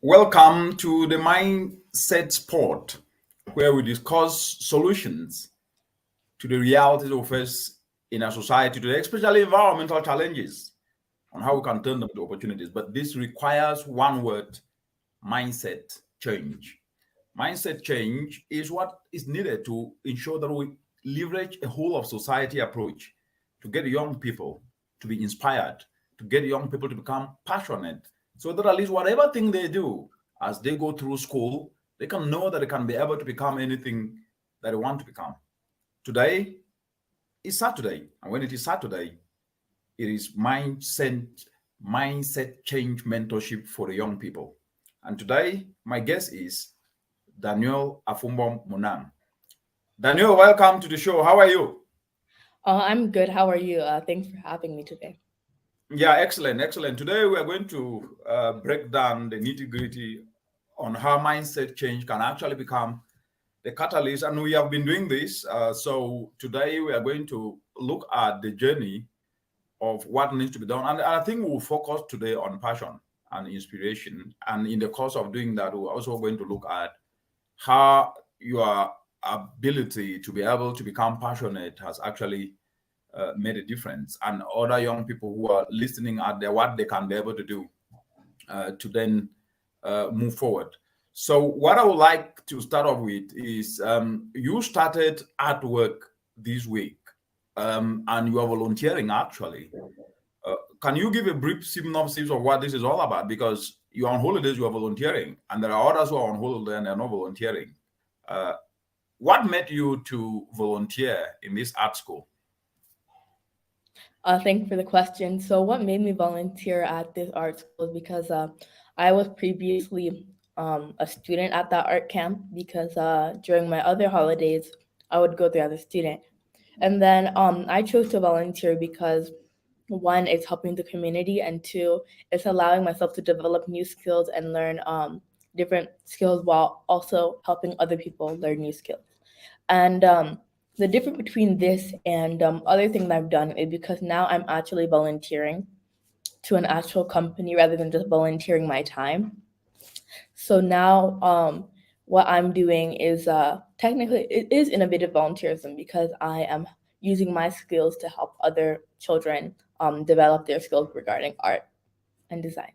Welcome to the Mindset Spot, where we discuss solutions to the realities of us in our society today, especially environmental challenges, on how we can turn them into opportunities. But this requires one word: mindset change. Mindset change is what is needed to ensure that we leverage a whole of society approach to get young people to be inspired, to get young people to become passionate, so that at least whatever thing they do as they go through school, they can know that they can be able to become anything that they want to become. Today is Saturday, and when it is Saturday, it is mindset change mentorship for the young people. And today, my guest is Daniel Afumbom Munang. Daniel, welcome to the show. How are you? I'm good. How are you? Thanks for having me today. Yeah, excellent, excellent. Today we are going to break down the nitty-gritty on how mindset change can actually become the catalyst, and we have been doing this. So today we are going to look at the journey of what needs to be done, and I think we'll focus today on passion and inspiration. And in the course of doing that, we're also going to look at how your ability to be able to become passionate has actually made a difference, and other young people who are listening out there, what they can be able to do to then move forward. So what I would like to start off with is you started artwork this week, and you are volunteering actually. Can you give a brief synopsis of what this is all about? Because you're on holidays, you are volunteering, and there are others who are on holiday and they're not volunteering. Uh, what made you to volunteer in this art school? Thanks for the question. So, what made me volunteer at this art school is because I was previously a student at that art camp because during my other holidays, I would go there as a student. And then I chose to volunteer because one, it's helping the community, and two, it's allowing myself to develop new skills and learn different skills while also helping other people learn new skills. And the difference between this and other things I've done is because now I'm actually volunteering to an actual company rather than just volunteering my time. So now what I'm doing is technically it is innovative volunteerism because I am using my skills to help other children develop their skills regarding art and design.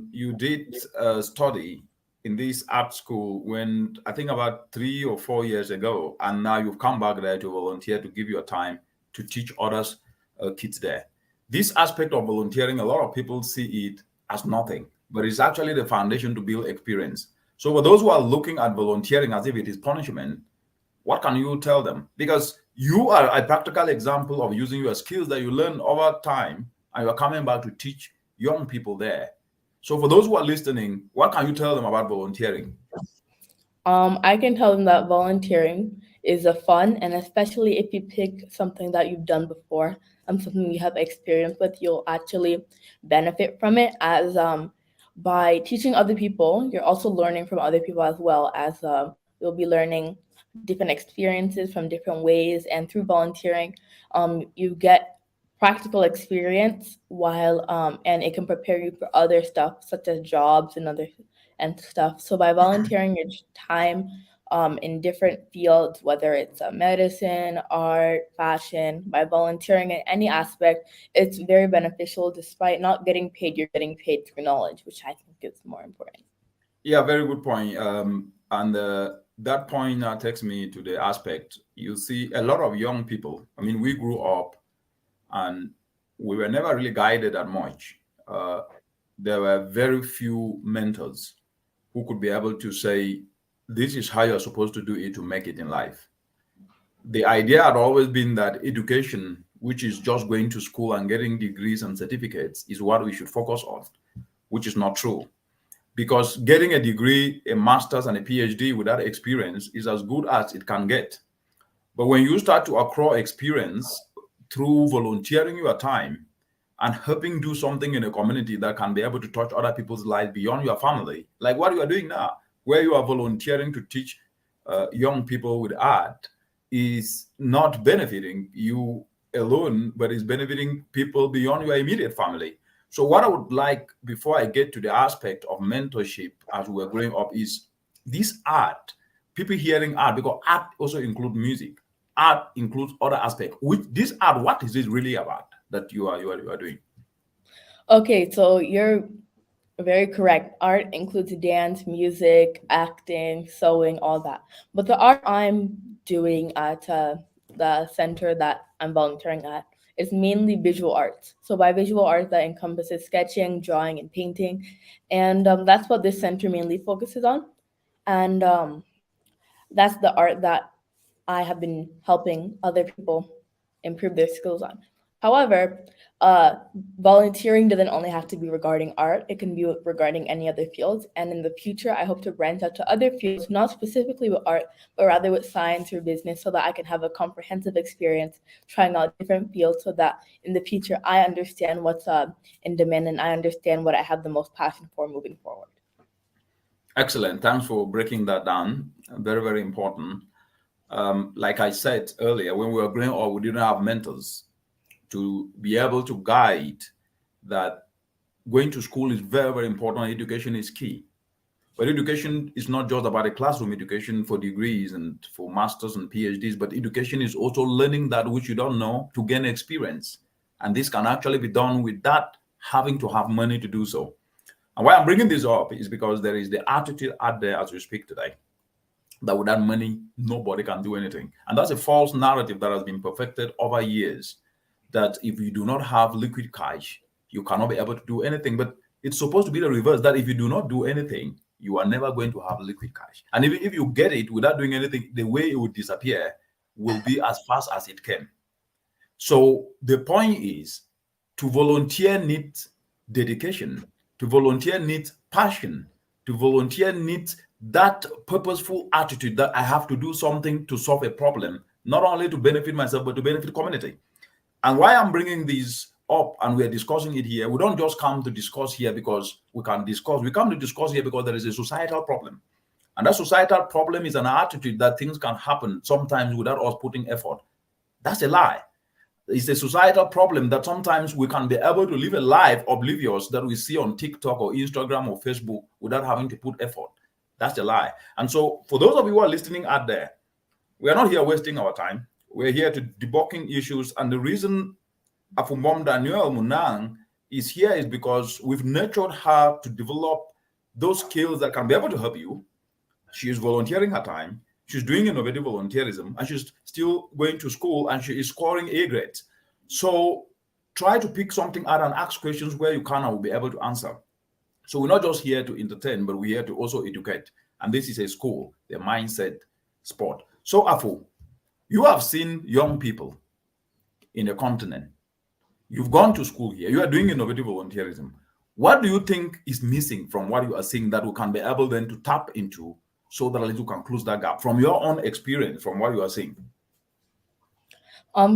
You did study in this art school when I think about 3 or 4 years ago, and now you've come back there to volunteer to give your time to teach others kids there. This aspect of volunteering, a lot of people see it as nothing, but it's actually the foundation to build experience. So for those who are looking at volunteering as if it is punishment, what can you tell them? Because you are a practical example of using your skills that you learn over time, and you're coming back to teach young people there. So for those who are listening, what can you tell them about volunteering? I can tell them that volunteering is a fun, and especially if you pick something that you've done before and something you have experience with, you'll actually benefit from it. As by teaching other people, you're also learning from other people as well as you'll be learning different experiences from different ways. And through volunteering, you get practical experience while and it can prepare you for other stuff such as jobs and other and stuff. So by volunteering your time in different fields, whether it's medicine, art, fashion, by volunteering in any aspect, it's very beneficial. Despite not getting paid, you're getting paid through knowledge, which I think is more important. Yeah, very good point. And that point now takes me to the aspect. You see, a lot of young people, I mean, we grew up and we were never really guided that much. There were very few mentors who could be able to say, this is how you're supposed to do it to make it in life. The idea had always been that education, which is just going to school and getting degrees and certificates, is what we should focus on, which is not true. Because getting a degree, a master's, and a PhD without experience is as good as it can get. But when you start to accrue experience through volunteering your time and helping do something in a community that can be able to touch other people's lives beyond your family, like what you are doing now, where you are volunteering to teach young people with art, is not benefiting you alone, but it's benefiting people beyond your immediate family. So, what I would like before I get to the aspect of mentorship as we're growing up is this art. People hearing art, because art also includes music. Art includes other aspects. Which this art, what is it really about that you are doing? Okay, so you're very correct. Art includes dance, music, acting, sewing, all that. But the art I'm doing at the center that I'm volunteering at is mainly visual arts. So by visual art, that encompasses sketching, drawing, and painting, and that's what this center mainly focuses on. And that's the art that I have been helping other people improve their skills on. However, volunteering doesn't only have to be regarding art, it can be regarding any other fields. And in the future, I hope to branch out to other fields, not specifically with art, but rather with science or business, so that I can have a comprehensive experience trying out different fields, so that in the future, I understand what's in demand and I understand what I have the most passion for moving forward. Excellent. Thanks for breaking that down. Very, very important. Like I said earlier, when we were growing up, we didn't have mentors to be able to guide that going to school is very, very important. Education is key. But education is not just about a classroom education for degrees and for masters and PhDs, but education is also learning that which you don't know to gain experience. And this can actually be done without having to have money to do so. And why I'm bringing this up is because there is the attitude out there as we speak today that without money, nobody can do anything. And that's a false narrative that has been perfected over years, that if you do not have liquid cash, you cannot be able to do anything. But it's supposed to be the reverse, that if you do not do anything, you are never going to have liquid cash. And even if you get it without doing anything, the way it would disappear will be as fast as it came. So the point is, to volunteer needs dedication, to volunteer needs passion, to volunteer needs that purposeful attitude that I have to do something to solve a problem, not only to benefit myself, but to benefit the community. And why I'm bringing these up and we're discussing it here, we don't just come to discuss here because we can discuss. We come to discuss here because there is a societal problem. And that societal problem is an attitude that things can happen sometimes without us putting effort. That's a lie. It's a societal problem that sometimes we can be able to live a life oblivious that we see on TikTok or Instagram or Facebook without having to put effort. That's a lie. And so for those of you who are listening out there, we are not here wasting our time. We're here to debunking issues. And the reason Afumom Daniel Munang is here is because we've nurtured her to develop those skills that can be able to help you. She is volunteering her time. She's doing innovative volunteerism, and she's still going to school, and she is scoring A grades. So try to pick something out and ask questions where you can and will be able to answer. So we're not just here to entertain, but we're here to also educate. And this is a school, the mindset sport. So Afu, you have seen young people in the continent. You've gone to school here. You are doing innovative volunteerism. What do you think is missing from what you are seeing that we can be able then to tap into so that you can close that gap from your own experience, from what you are seeing?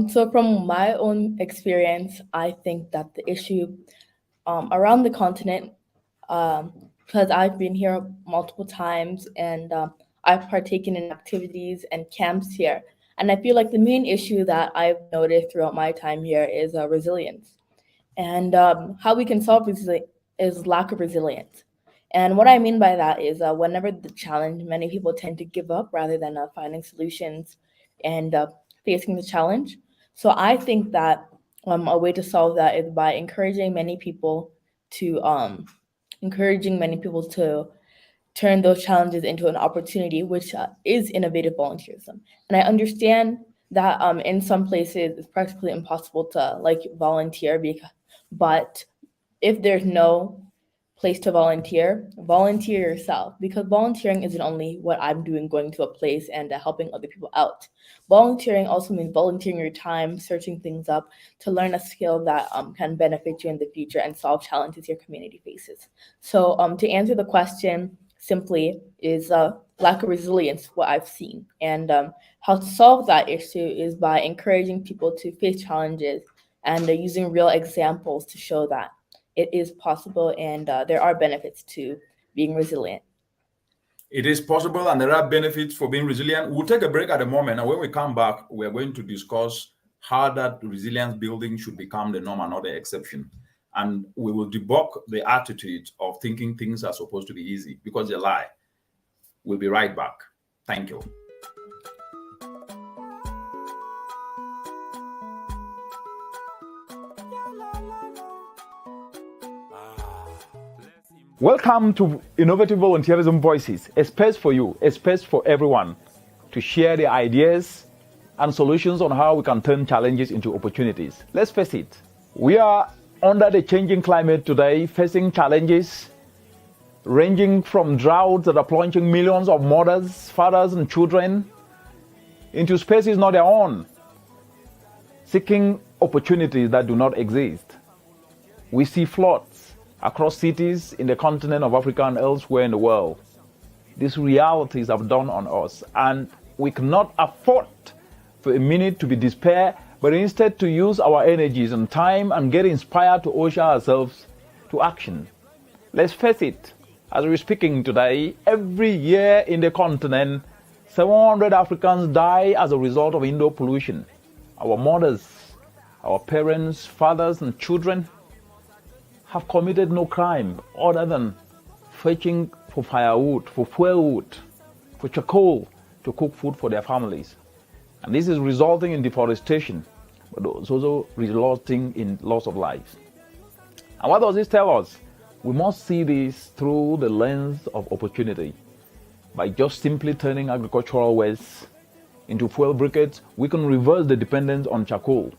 So from my own experience, I think that the issue around the continent, because I've been here multiple times and I've partaken in activities and camps here. And I feel like the main issue that I've noticed throughout my time here is resilience. And how we can solve is lack of resilience. And what I mean by that is whenever the challenge, many people tend to give up rather than finding solutions and facing the challenge. So I think that a way to solve that is by encouraging many people to turn those challenges into an opportunity, which is innovative volunteerism. And I understand that in some places it's practically impossible to volunteer, but if there's no place to volunteer yourself, because volunteering isn't only what I'm doing, going to a place and helping other people out. Volunteering also means volunteering your time, searching things up to learn a skill that can benefit you in the future and solve challenges your community faces. So to answer the question simply is lack of resilience, what I've seen. And how to solve that issue is by encouraging people to face challenges and using real examples to show that it is possible and there are benefits to being resilient. It is possible and there are benefits for being resilient. We'll take a break at the moment. And when we come back, we're going to discuss how that resilience building should become the norm and not the exception. And we will debunk the attitude of thinking things are supposed to be easy, because they lie. We'll be right back. Thank you. Welcome to Innovative Volunteerism Voices, a space for you, a space for everyone to share their ideas and solutions on how we can turn challenges into opportunities. Let's face it, we are under the changing climate today, facing challenges ranging from droughts that are plunging millions of mothers, fathers, and children into spaces not their own, seeking opportunities that do not exist. We see floods across cities in the continent of Africa and elsewhere in the world. These realities have dawned on us, and we cannot afford for a minute to be despair, but instead to use our energies and time and get inspired to usher ourselves to action. Let's face it, as we're speaking today, every year in the continent, 700 Africans die as a result of indoor pollution. Our mothers, our parents, fathers, and children have committed no crime other than fetching for firewood, for fuelwood, for charcoal to cook food for their families. And this is resulting in deforestation, but it's also resulting in loss of lives. And what does this tell us? We must see this through the lens of opportunity. By just simply turning agricultural waste into fuel briquettes, we can reverse the dependence on charcoal,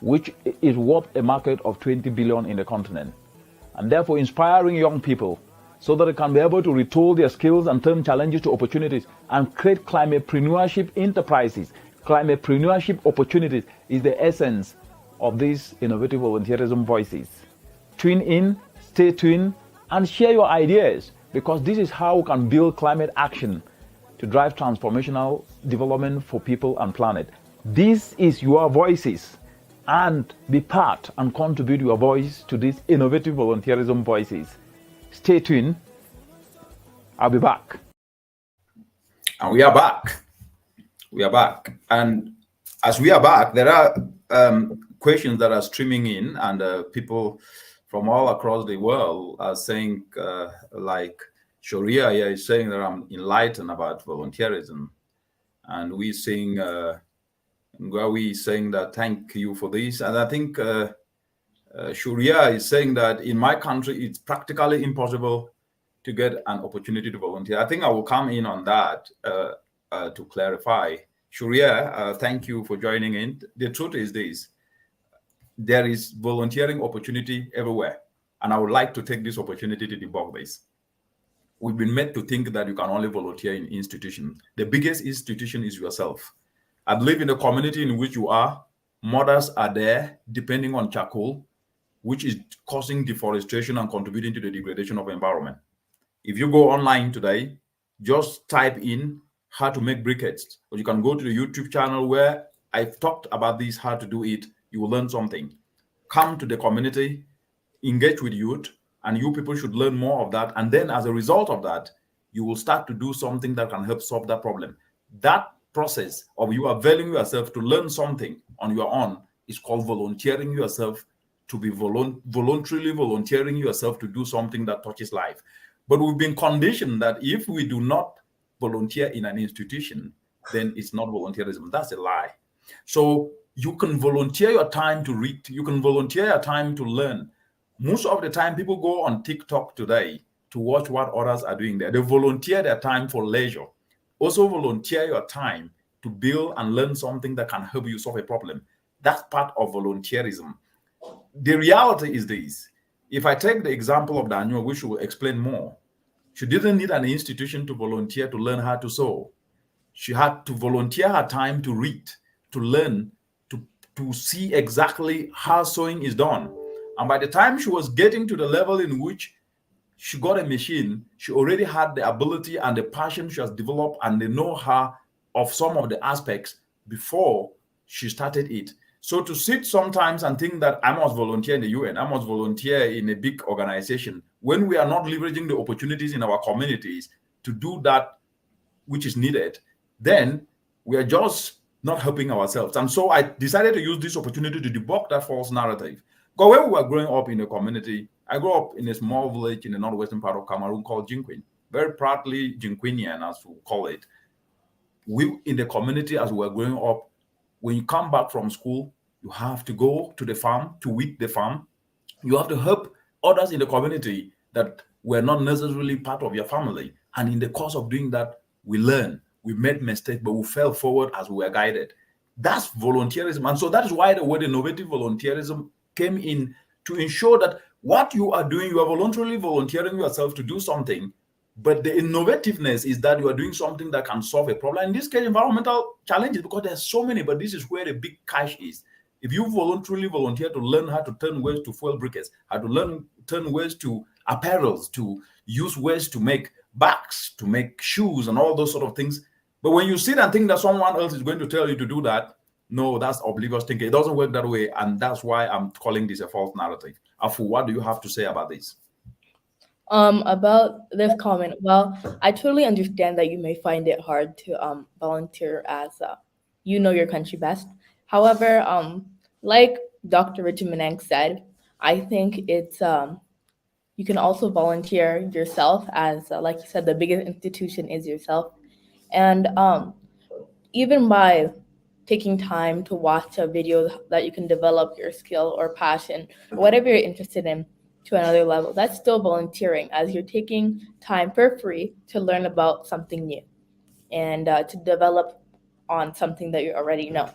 which is worth a market of 20 billion in the continent, and therefore inspiring young people so that they can be able to retool their skills and turn challenges to opportunities and create climatepreneurship enterprises. Climatepreneurship opportunities is the essence of these innovative volunteerism voices. Tune in, stay tuned, and share your ideas, because this is how we can build climate action to drive transformational development for people and planet. This is your voices, and be part and contribute your voice to these innovative volunteerism voices. Stay tuned. I'll be back. And we are back. We are back. And as we are back, there are questions that are streaming in, and people from all across the world are saying, like Shoria here is saying that I'm enlightened about volunteerism. And we're saying, Ngwawi is saying that thank you for this. And I think Shuria is saying that in my country, it's practically impossible to get an opportunity to volunteer. I think I will come in on that to clarify. Shuria, thank you for joining in. The truth is this: there is volunteering opportunity everywhere. And I would like to take this opportunity to debunk this. We've been made to think that you can only volunteer in institutions. The biggest institution is yourself. I believe in the community in which you are, mothers are there depending on charcoal, which is causing deforestation and contributing to the degradation of the environment. If you go online today, just type in how to make briquettes, or you can go to the YouTube channel where I've talked about this, how to do it. You will learn something. Come to the community, engage with youth, and you people should learn more of that. And then as a result of that, you will start to do something that can help solve that problem. That process of you availing yourself to learn something on your own is called volunteering yourself, to be voluntarily volunteering yourself to do something that touches life. But we've been conditioned that if we do not volunteer in an institution, then it's not volunteerism. That's a lie. So you can volunteer your time to read, you can volunteer your time to learn. Most of the time, people go on TikTok today to watch what others are doing there. They volunteer their time for leisure. Also volunteer your time to build and learn something that can help you solve a problem. That's part of volunteerism. The reality is this. If I take the example of Daniel, which will explain more, she didn't need an institution to volunteer to learn how to sew. She had to volunteer her time to read, to learn, to see exactly how sewing is done. And by the time she was getting to the level in which she got a machine, she already had the ability and the passion she has developed and the know-how of some of the aspects before she started it. So to sit sometimes and think that I must volunteer in the UN, I must volunteer in a big organization, when we are not leveraging the opportunities in our communities to do that which is needed, then we are just not helping ourselves. And so I decided to use this opportunity to debunk that false narrative. Because when we were growing up in a community, I grew up in a small village in the northwestern part of Cameroon called Jinquin, very proudly Jinquinian, as we call it. We in the community, as we were growing up, when you come back from school, you have to go to the farm to weed the farm. You have to help others in the community that were not necessarily part of your family. And in the course of doing that, we learn. We made mistakes, but we fell forward as we were guided. That's volunteerism. And so that is why the word innovative volunteerism came in, to ensure that what you are doing, you are voluntarily volunteering yourself to do something. But the innovativeness is that you are doing something that can solve a problem. In this case, environmental challenges, because there's so many, but this is where the big cash is. If you voluntarily volunteer to learn how to turn waste to fuel briquettes, how to turn waste to apparels, to use waste to make bags, to make shoes, and all those sort of things. But when you sit and think that someone else is going to tell you to do that, no, that's oblivious thinking. It doesn't work that way. And that's why I'm calling this a false narrative. Afu, what do you have to say about this? About this comment, well, I totally understand that you may find it hard to volunteer as you know your country best. However, like Dr. Richard Munang said, I think it's you can also volunteer yourself as like you said, the biggest institution is yourself, and even by taking time to watch a video that you can develop your skill or passion or whatever you're interested in to another level, that's still volunteering, as you're taking time for free to learn about something new and to develop on something that you already know.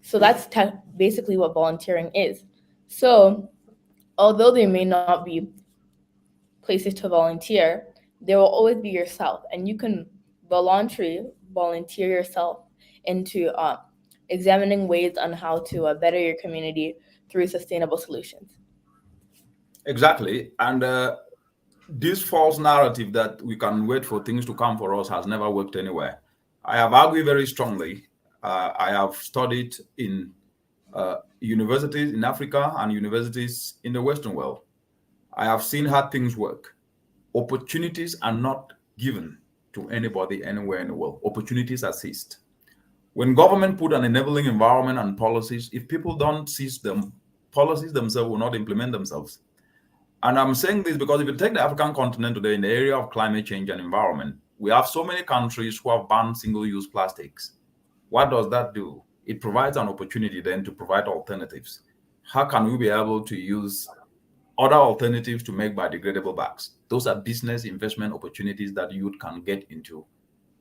So that's basically what volunteering is. So although there may not be places to volunteer, there will always be yourself, and you can volunteer yourself into examining ways on how to better your community through sustainable solutions. Exactly. And this false narrative that we can wait for things to come for us has never worked anywhere. I have argued very strongly. I have studied in universities in Africa and universities in the Western world. I have seen how things work. Opportunities are not given to anybody anywhere in the world. Opportunities are seized. When government put an enabling environment and policies, if people don't seize them, policies themselves will not implement themselves. And I'm saying this because if you take the African continent today in the area of climate change and environment, we have so many countries who have banned single-use plastics. What does that do? It provides an opportunity then to provide alternatives. How can we be able to use other alternatives to make biodegradable bags? Those are business investment opportunities that youth can get into.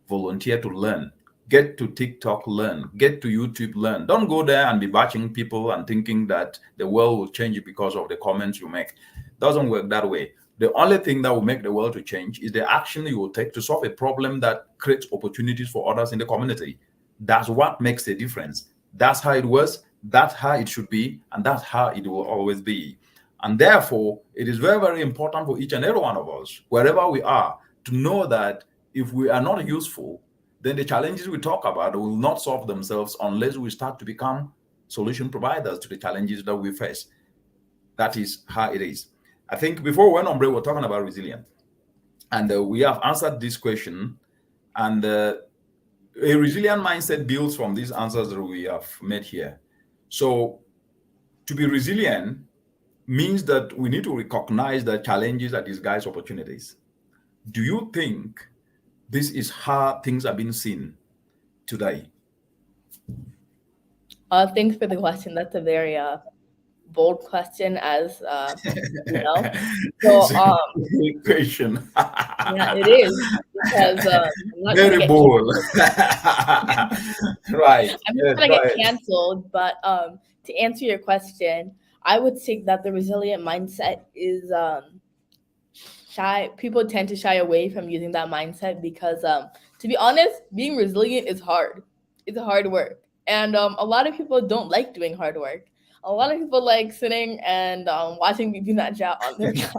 Volunteer to learn. Get to TikTok, learn. Get to YouTube, learn. Don't go there and be batching people and thinking that the world will change because of the comments you make. Doesn't work that way. The only thing that will make the world to change is the action you will take to solve a problem that creates opportunities for others in the community. That's what makes a difference. That's how it was, that's how it should be, and that's how it will always be. And therefore, it is very, very important for each and every one of us, wherever we are, to know that if we are not useful, then the challenges we talk about will not solve themselves unless we start to become solution providers to the challenges that we face. That is how it is. I think before we went on break, we're talking about resilience. And we have answered this question. And a resilient mindset builds from these answers that we have made here. So to be resilient means that we need to recognize that challenges are disguised opportunities. Do you think this is how things are being seen today? Thanks for the question. That's a very bold question, as you know. So, great question. yeah, it is, because I'm not very bold. Right. I'm not gonna get canceled, but to answer your question, I would say that the resilient mindset is shy. People tend to shy away from using that mindset because, to be honest, being resilient is hard. It's hard work, and a lot of people don't like doing hard work. A lot of people like sitting and watching Bibi Naja on their couch.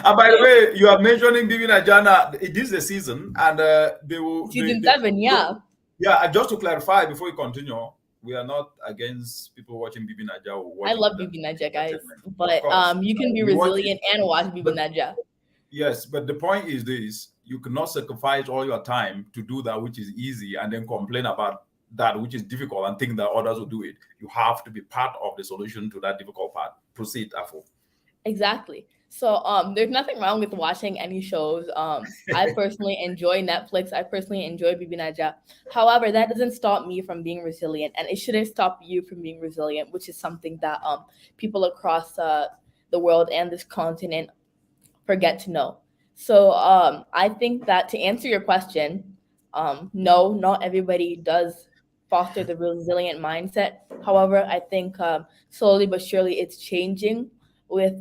And by the way, you are mentioning Bibi Najana. It is the season, and they will. Season 7, yeah. Yeah, just to clarify before we continue, we are not against people watching Bibi Naja. I love Bibi Naja, guys, but you can be resilient and watch Bibi Naja. Yes, but the point is this: you cannot sacrifice all your time to do that which is easy and then complain about that which is difficult and think that others will do it. You have to be part of the solution to that difficult part. Proceed, Afo. Exactly. So there's nothing wrong with watching any shows. I personally enjoy Netflix. I personally enjoy Bibi Naja. However, that doesn't stop me from being resilient, and it shouldn't stop you from being resilient, which is something that people across the world and this continent forget to know. So I think that to answer your question, no, not everybody does foster the resilient mindset. However, I think slowly but surely it's changing with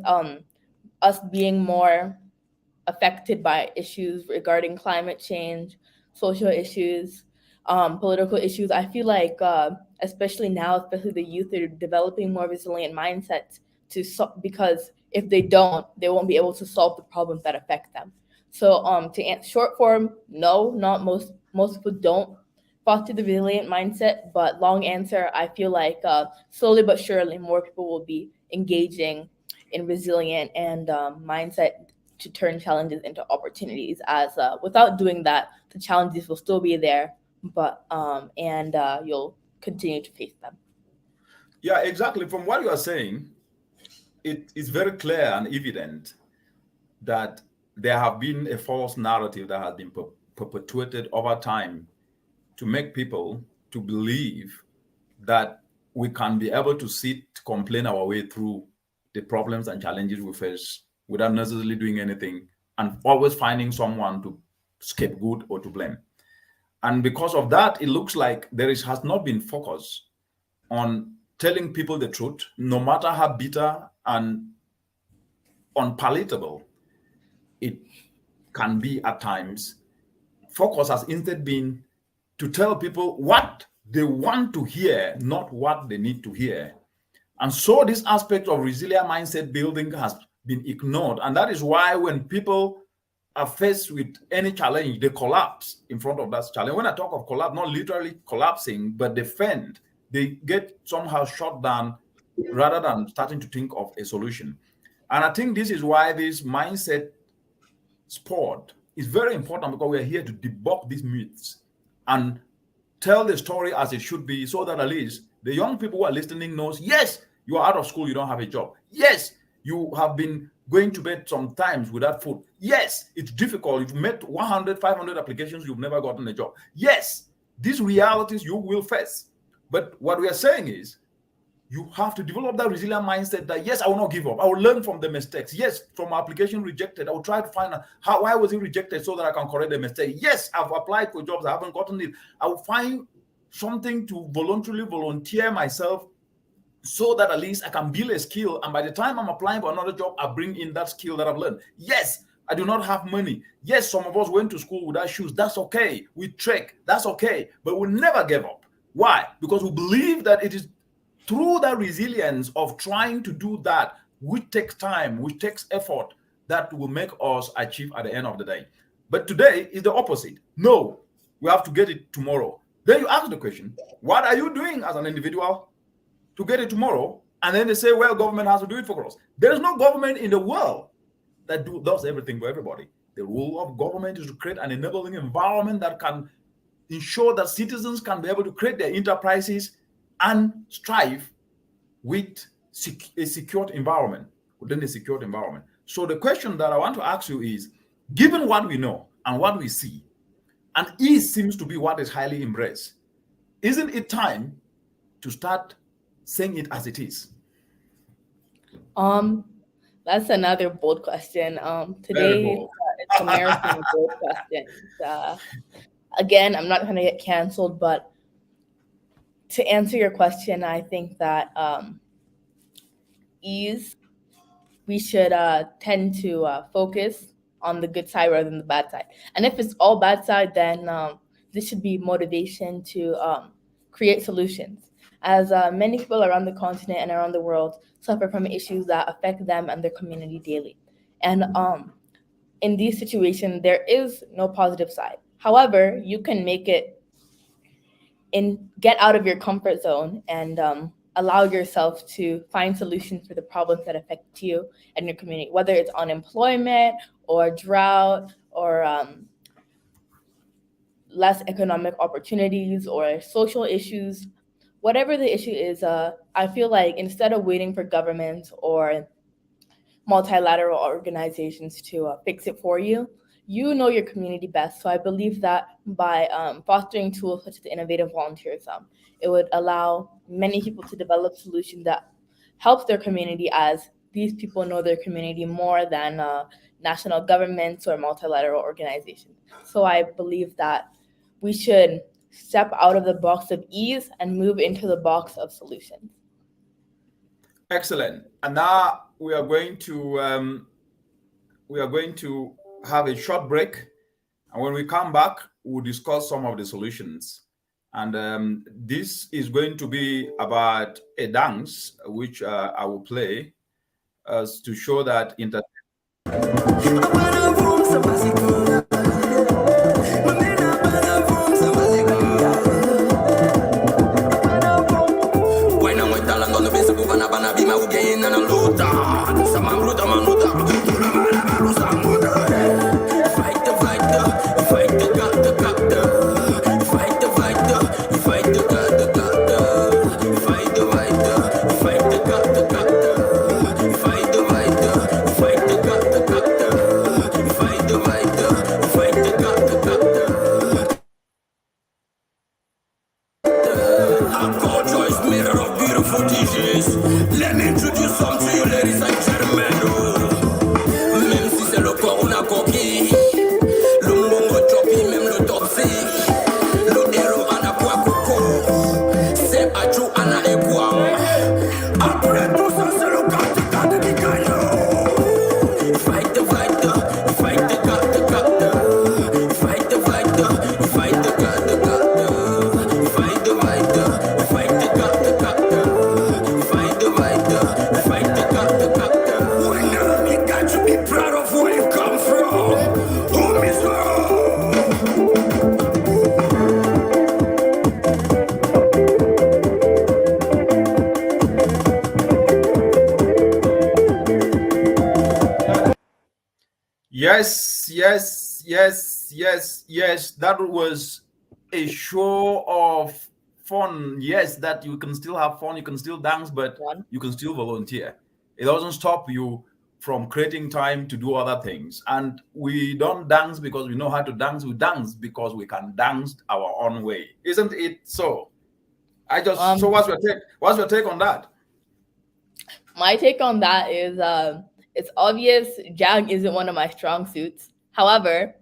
us being more affected by issues regarding climate change, social issues, political issues. I feel like, especially now, especially the youth, are developing more resilient mindsets because if they don't, they won't be able to solve the problems that affect them. So, to answer short form, no, not most people don't foster the resilient mindset. But long answer, I feel like slowly but surely, more people will be engaging in resilient and mindset to turn challenges into opportunities. As without doing that, the challenges will still be there, but and you'll continue to face them. Yeah, exactly. From what you are saying, it is very clear and evident that there have been a false narrative that has been perpetuated over time to make people to believe that we can be able to sit, complain our way through the problems and challenges we face without necessarily doing anything and always finding someone to scapegoat or to blame. And because of that, it looks like has not been focus on telling people the truth, no matter how bitter and unpalatable it can be at times. Focus has instead been to tell people what they want to hear, not what they need to hear. And so this aspect of resilient mindset building has been ignored. And that is why when people are faced with any challenge, they collapse in front of that challenge. When I talk of collapse, not literally collapsing, but defend, they get somehow shut down rather than starting to think of a solution. And I think this is why this mindset sport is very important, because we are here to debunk these myths and tell the story as it should be, so that at least the young people who are listening knows, yes, you are out of school, you don't have a job. Yes, you have been going to bed sometimes without food. Yes, it's difficult. You've met 100, 500 applications, you've never gotten a job. Yes, these realities you will face. But what we are saying is, you have to develop that resilient mindset that, yes, I will not give up. I will learn from the mistakes. Yes, from application rejected, I will try to find out why was it rejected so that I can correct the mistake. Yes, I've applied for jobs, I haven't gotten it. I will find something to voluntarily volunteer myself so that at least I can build a skill. And by the time I'm applying for another job, I bring in that skill that I've learned. Yes, I do not have money. Yes, some of us went to school without shoes. That's okay. We trek. That's okay. But we never gave up. Why? Because we believe that it is through that resilience of trying to do that, which takes time, which takes effort, that will make us achieve at the end of the day. But today is the opposite. No, we have to get it tomorrow. Then you ask the question, what are you doing as an individual to get it tomorrow? And then they say, well, government has to do it for us. There is no government in the world that does everything for everybody. The role of government is to create an enabling environment that can ensure that citizens can be able to create their enterprises and strive with a secured environment, within a secured environment. So the question that I want to ask you is, given what we know and what we see, and ease seems to be what is highly embraced, isn't it time to start saying it as it is? That's another bold question. Very Today bold. it's a marathon of bold questions. Again, I'm not going to get canceled, but to answer your question, I think that ease, we should tend to focus on the good side rather than the bad side. And if it's all bad side, then this should be motivation to create solutions. As many people around the continent and around the world suffer from issues that affect them and their community daily. And in these situations, there is no positive side. However, you can make it get out of your comfort zone and allow yourself to find solutions for the problems that affect you and your community, whether it's unemployment or drought or less economic opportunities or social issues, whatever the issue is, I feel like instead of waiting for governments or multilateral organizations to fix it for you, you know your community best. So I believe that by fostering tools such as innovative volunteerism, it would allow many people to develop solutions that helps their community, as these people know their community more than national governments or multilateral organizations. So I believe that we should step out of the box of ease and move into the box of solutions. Excellent. And now we are going to have a short break, and when we come back, we'll discuss some of the solutions. And this is going to be about a dance which I will play to show that Let me introduce some to you, ladies and gentlemen. Même si c'est le corps on a coquille, le mongo chopi, même le topsy, le héros en a quoi coco, c'est à tout en a et quoi. Après tout ça, c'est le cas de Picasso. Fight the fighter, fight the cut the cut, fight the fighter, fight the cut the cut, fight the fighter, fight the cut the cut. Yes. That was a show of fun. Yes, that you can still have fun, you can still dance, but you can still volunteer. It doesn't stop you from creating time to do other things. And we don't dance because we know how to dance. We dance because we can dance our own way. Isn't it so? So what's your take on that? My take on that is it's obvious Jag isn't one of my strong suits. However,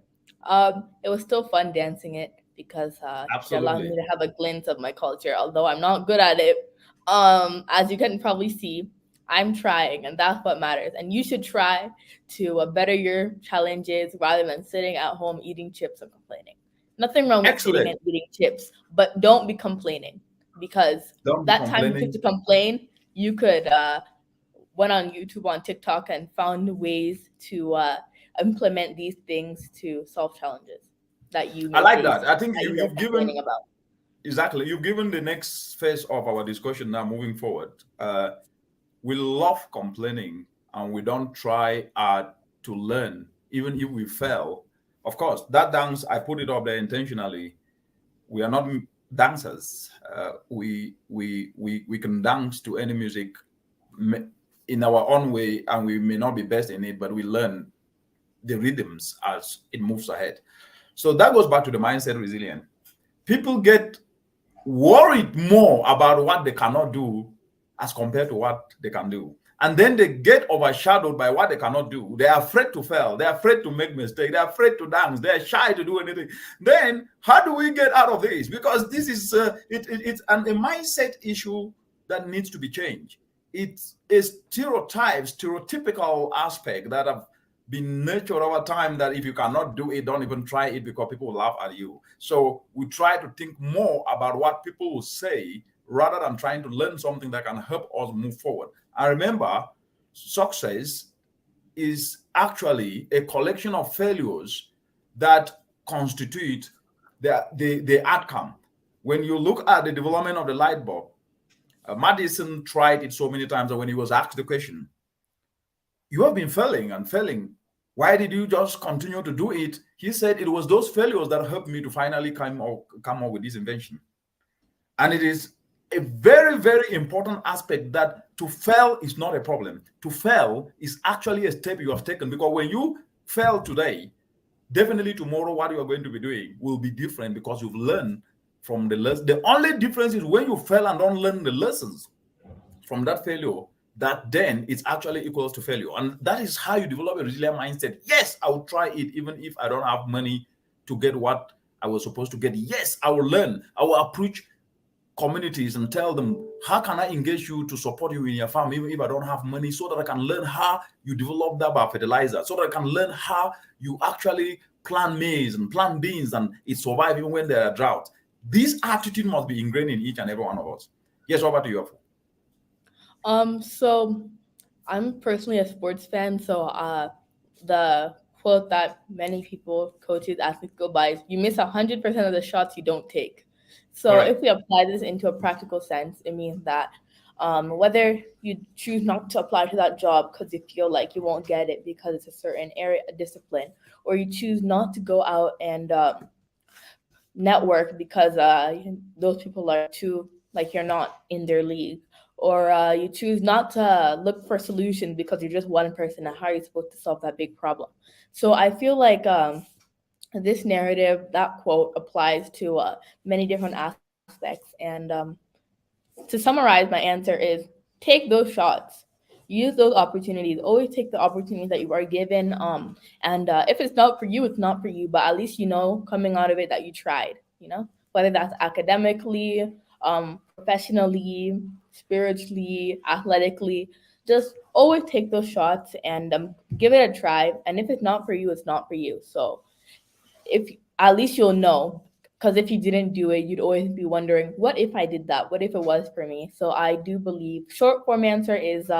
it was still fun dancing it because it allowed me to have a glimpse of my culture, although I'm not good at it. As you can probably see, I'm trying, and that's what matters. And you should try to better your challenges rather than sitting at home eating chips and complaining. Nothing wrong with sitting and eating chips, but don't be complaining, because time you took to complain, you could went on YouTube, on TikTok, and found ways to implement these things to solve challenges that you. I like that. I think you've given exactly. You've given the next phase of our discussion now. Moving forward, we love complaining, and we don't try to learn, even if we fail. Of course, that dance, I put it up there intentionally. We are not dancers. We can dance to any music in our own way, and we may not be best in it, but we learn the rhythms as it moves ahead. So that goes back to the mindset resilient. People get worried more about what they cannot do as compared to what they can do. And then they get overshadowed by what they cannot do. They are afraid to fail. They're afraid to make mistakes. They're afraid to dance. They're shy to do anything. Then how do we get out of this? Because this is it's a mindset issue that needs to be changed. It's a stereotypical aspect that have been nurtured over time, that if you cannot do it, don't even try it, because people will laugh at you. So we try to think more about what people will say rather than trying to learn something that can help us move forward. And remember, success is actually a collection of failures that constitute the outcome. When you look at the development of the light bulb, Madison tried it so many times that when he was asked the question, you have been failing and failing Why did you just continue to do it? He said it was those failures that helped me to finally come up with this invention. And it is a very, very important aspect that to fail is not a problem. To fail is actually a step you have taken, because when you fail today, definitely tomorrow what you are going to be doing will be different because you've learned from the lesson. The only difference is when you fail and don't learn the lessons from that failure, that then it's actually equals to failure. And that is how you develop a resilient mindset. Yes, I will try it even if I don't have money to get what I was supposed to get. Yes, I will learn. I will approach communities and tell them, how can I engage you to support you in your farm even if I don't have money, so that I can learn how you develop that fertilizer, so that I can learn how you actually plant maize and plant beans and it survive even when there are drought. This attitude must be ingrained in each and every one of us. Yes, what about you? So I'm personally a sports fan, so the quote that many people, coaches, athletes go by is, you miss 100% of the shots you don't take. So if we apply this into a practical sense, it means that whether you choose not to apply to that job because you feel like you won't get it because it's a certain area, a discipline, or you choose not to go out and network because those people are too, like, you're not in their league, or you choose not to look for solutions because you're just one person, and how are you supposed to solve that big problem? So I feel like this narrative, that quote, applies to many different aspects. And to summarize, my answer is take those shots, use those opportunities, always take the opportunities that you are given. And if it's not for you, it's not for you, but at least you know coming out of it that you tried, whether that's academically, professionally, spiritually, athletically. Just always take those shots and give it a try. And if it's not for you, it's not for you. So if at least you'll know, because if you didn't do it, you'd always be wondering, what if I did that? What if it was for me? So I do believe short form answer is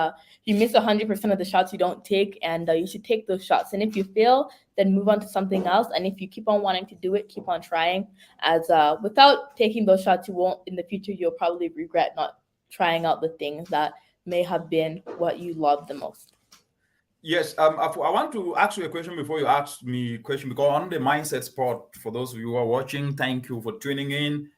you miss 100% of the shots you don't take, and you should take those shots. And if you fail, then move on to something else. And if you keep on wanting to do it, keep on trying, as without taking those shots, you won't, in the future, you'll probably regret not trying out the things that may have been what you love the most. Yes, I want to ask you a question before you ask me a question, because on the mindset spot, for those of you who are watching, thank you for tuning in.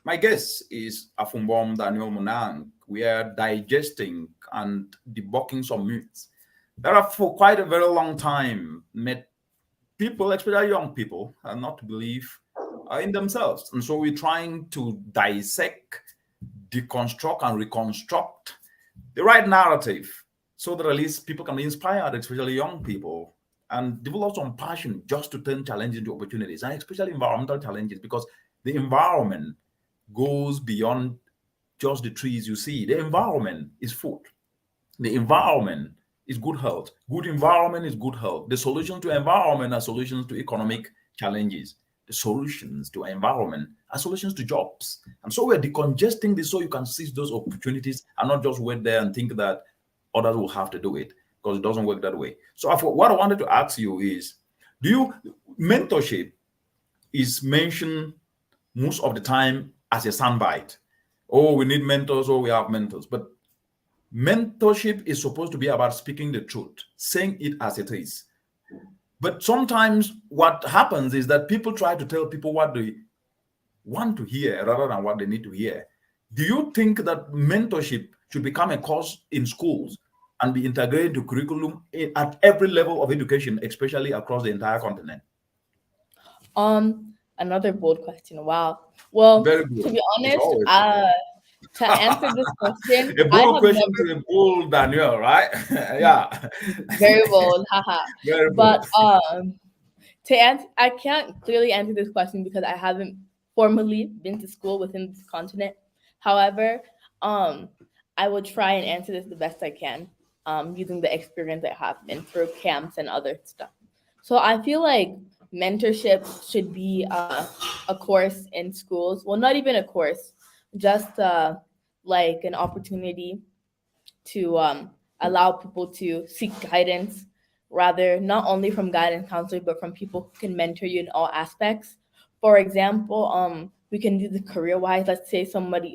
My guest is Afumbom Daniel Munang. We are digesting and debunking some myths that have for quite a very long time made people, especially young people, not to believe in themselves. And so we're trying to dissect, deconstruct, and reconstruct the right narrative, so that at least people can be inspired, especially young people, and develop some passion just to turn challenges into opportunities, and especially environmental challenges, because the environment goes beyond just the trees you see. The environment is food. The environment is good health. Good environment is good health. The solution to environment are solutions to economic challenges. The solutions to environment are solutions to jobs. And so we're decongesting this so you can seize those opportunities and not just wait there and think that others will have to do it, because it doesn't work that way. So what I wanted to ask you is, mentorship is mentioned most of the time as a soundbite. Oh, we need mentors, oh, we have mentors. But mentorship is supposed to be about speaking the truth, saying it as it is. But sometimes what happens is that people try to tell people what they want to hear rather than what they need to hear. Do you think that mentorship should become a course in schools and be integrated into curriculum at every level of education, especially across the entire continent? Another bold question. Wow. Well, to be honest, to answer this question, a bold question to a bold Daniel, right? Yeah. Very bold. Haha. Very bold. But to answer, I can't clearly answer this question because I haven't formally been to school within this continent. However, I will try and answer this the best I can, using the experience I have been through camps and other stuff. So I feel like mentorship should be a course in schools. Well, not even a course, just like an opportunity to allow people to seek guidance, rather not only from guidance counselors, but from people who can mentor you in all aspects. For example, we can do the career-wise. Let's say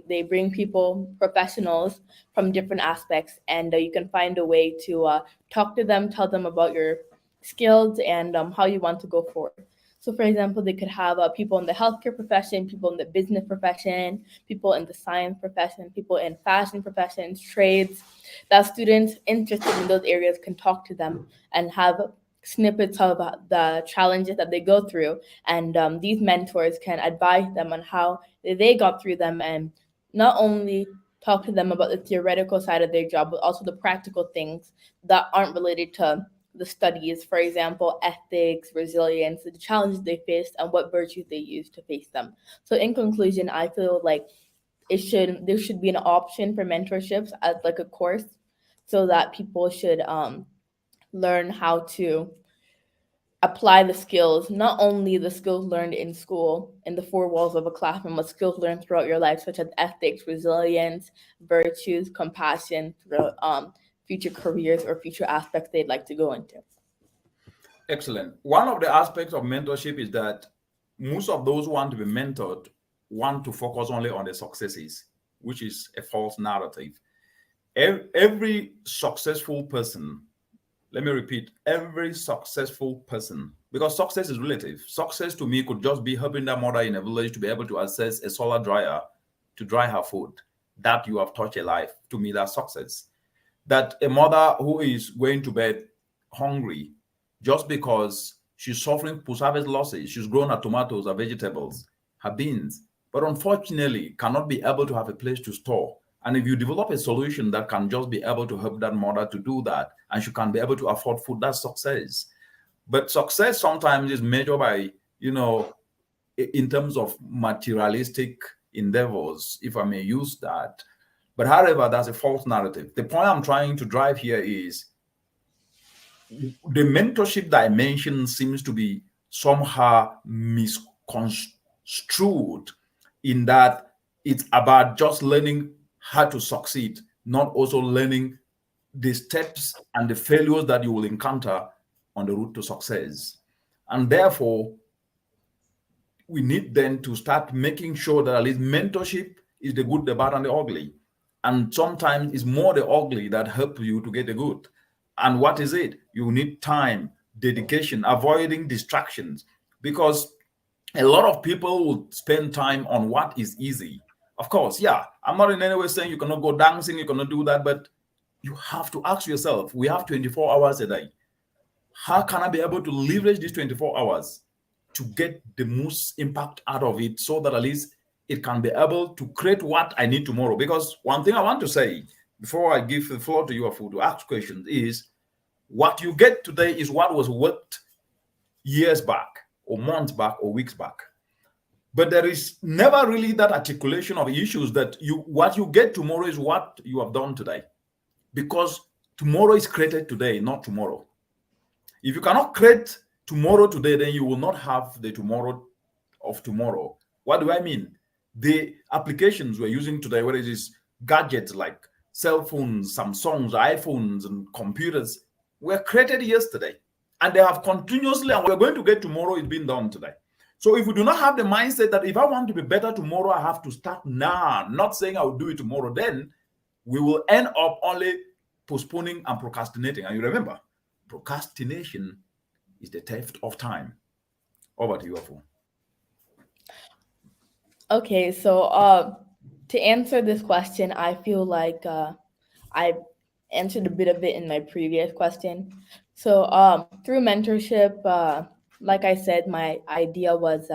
they bring people, professionals from different aspects, and you can find a way to talk to them, tell them about your skills and how you want to go forward. So, for example, they could have people in the healthcare profession, people in the business profession, people in the science profession, people in fashion professions, trades. That students interested in those areas can talk to them and have snippets of the challenges that they go through. And these mentors can advise them on how they got through them, and not only talk to them about the theoretical side of their job, but also the practical things that aren't related to the studies, for example, ethics, resilience, the challenges they faced, and what virtues they used to face them. So in conclusion, I feel like there should be an option for mentorships as like a course, so that people should learn how to apply the skills, not only the skills learned in school in the four walls of a classroom, but skills learned throughout your life, such as ethics, resilience, virtues, compassion, throughout future careers or future aspects they'd like to go into. Excellent. One of the aspects of mentorship is that most of those who want to be mentored want to focus only on the successes, which is a false narrative. Every successful person, let me repeat, every successful person, because success is relative. Success to me could just be helping that mother in a village to be able to access a solar dryer to dry her food. That you have touched a life. To me, that's success. That a mother who is going to bed hungry just because she's suffering post-harvest losses, she's grown her tomatoes, her vegetables, her beans, but unfortunately cannot be able to have a place to store. And if you develop a solution that can just be able to help that mother to do that, and she can be able to afford food, that's success. But success sometimes is measured by, in terms of materialistic endeavors, if I may use that. But however, that's a false narrative. The point I'm trying to drive here is the mentorship dimension seems to be somehow misconstrued, in that it's about just learning how to succeed, not also learning the steps and the failures that you will encounter on the route to success. And therefore, we need then to start making sure that at least mentorship is the good, the bad, and the ugly. And sometimes it's more the ugly that help you to get the good. And what is it? You need time, dedication, avoiding distractions, because a lot of people will spend time on what is easy. Of course, yeah, I'm not in any way saying you cannot go dancing, you cannot do that, but you have to ask yourself, we have 24 hours a day. How can I be able to leverage these 24 hours to get the most impact out of it, so that at least it can be able to create what I need tomorrow? Because one thing I want to say before I give the floor to you to ask questions is, what you get today is what was worked years back or months back or weeks back. But there is never really that articulation of issues that what you get tomorrow is what you have done today. Because tomorrow is created today, not tomorrow. If you cannot create tomorrow today, then you will not have the tomorrow of tomorrow. What do I mean? The applications we're using today, whether it is gadgets like cell phones, Samsungs, iPhones, and computers, were created yesterday. And they have continuously, and what we're going to get tomorrow is being done today. So if we do not have the mindset that if I want to be better tomorrow, I have to start now, not saying I will do it tomorrow, then we will end up only postponing and procrastinating. And you remember, procrastination is the theft of time. Over to you, Afu. Okay, so to answer this question, I feel like I answered a bit of it in my previous question. So through mentorship, like I said, my idea was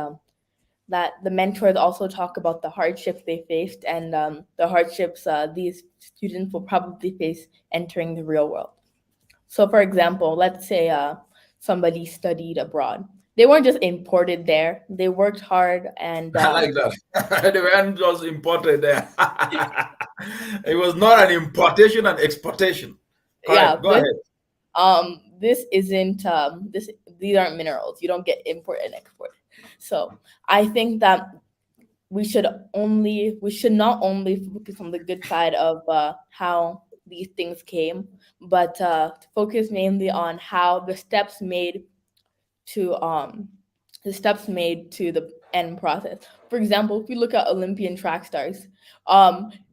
that the mentors also talk about the hardships they faced, and the hardships these students will probably face entering the real world. So for example, let's say somebody studied abroad. They weren't just imported there. They worked hard, and I like that. They weren't just imported there. It was not an importation and exportation. yeah, Go ahead. this isn't these aren't minerals. You don't get import and export. So I think that we should not only focus on the good side of how these things came, but to focus mainly on how the steps made to the end process. For example, if you look at Olympian track stars,